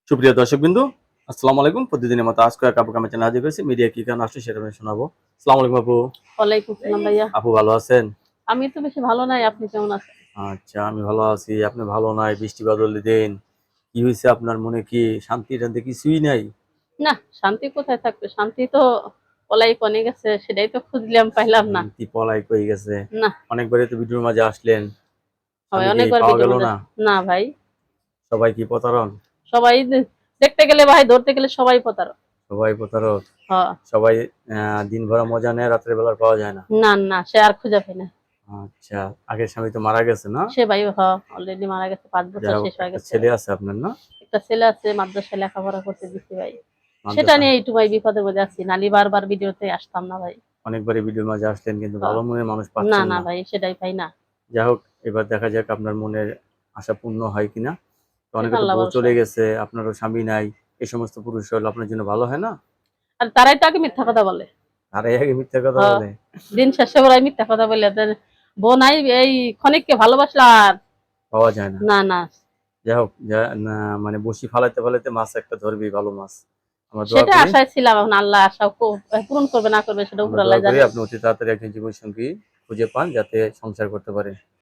সুপ্রিয় দর্শকবৃন্দ, আসসালামু আলাইকুম। প্রতিদিনের মতো আজকে এক আপুকে আমি চ্যানেলে হাজির করেছি। মিডিয়া কি কারণে আসছে সেটা আমি শোনাবো। আসসালামু আলাইকুম আপু। ওয়ালাইকুম সালাম ভাইয়া। আপু ভালো আছেন? আমি তো বেশি ভালো নাই। আপনি কেমন আছেন? আচ্ছা, আমি ভালো আছি। আপনি ভালো নাই, বৃষ্টি বাদলের দিন। কি হইছে আপনার মনে, কি শান্তি-টান্তি কিছুই নাই? না, শান্তি কোথায় থাকবে? শান্তি তো পলাই কনে গেছে। সেটাই তো খুঁজলাম, পাইলাম না। কি পলাই কই গেছে? না, অনেকবারই তো ভিডিওর মাঝে আসলেন। হয় স্বামী কি অনেকবার পাওয়া ভিডিওর গেল মধ্যে না? না ভাই। সবাই কি প্রতারণ? সবাই দেখতে গেলে ভাই, ধরতে গেলে সবাই প্রতারক। সবাই প্রতারক। হ্যাঁ। সবাই দিনভরা মজা নেয়, রাত্রে বেলা আর পাওয়া যায় না। না, না, সে আর খুঁজে পাই না। আচ্ছা, আগের স্বামী তো মারা গেছে না? সে ভাই অলরেডি মারা গেছে। ৫ বছর যাই হোক, শেষ হয়ে একটা গেছে ছেলে ভাই। আছে আপনার না? একটা ছেলে আছে, মাদ্রাসায় লেখাপড়া করতে দিছি ভাই। সেটা মাদ্রাসা। নিয়ে একটু ভাই বিপদের মধ্যে আছি। নালি বারবার ভিডিওতে আসতাম না ভাই। অনেকবারই ভিডিওর মাঝে আসলেন কিন্তু হ্যাঁ। ভালো মনের মানুষ না, পাচ্ছেন না না। ভাই, সেটাই পাই না। যাই হোক, এবার দেখা যাক আপনার মনের আশা পূর্ণ হয় কিনা। তো সেটা অনেকে তো আল্লাহ বউ ভরসা। চলে গেছে, আপনারও স্বামী নাই। এই সমস্ত পুরুষ হলে আপনার জন্য ভালো হয় না? আর তারাই তো আগে মিথ্যা কথা বলে। আর এই আগে মিথ্যা কথা হ্যাঁ, বলে। দিন শেষে ওরাই মিথ্যা কথা বলে দেন। বউ নাই, এই ক্ষণিককে ভালোবাসলা আর পাওয়া যায় না। না, না, যাই হোক, না, মানে বসি ফালাইতে ফালাইতে মাছ একটা ধরবি, ভালো মাছ। আমরা দোয়া সেটা করি। আশায় ছিলাম। এখন আল্লাহ আশা পূরণ করবে না করবে সেটা উপর আমরা দোয়া আল্লাহ করি জানেন। আপনি অতি তাড়াতাড়ি একজন জীবন সঙ্গী খুঁজে পান, যাতে সংসার করতে পারেন।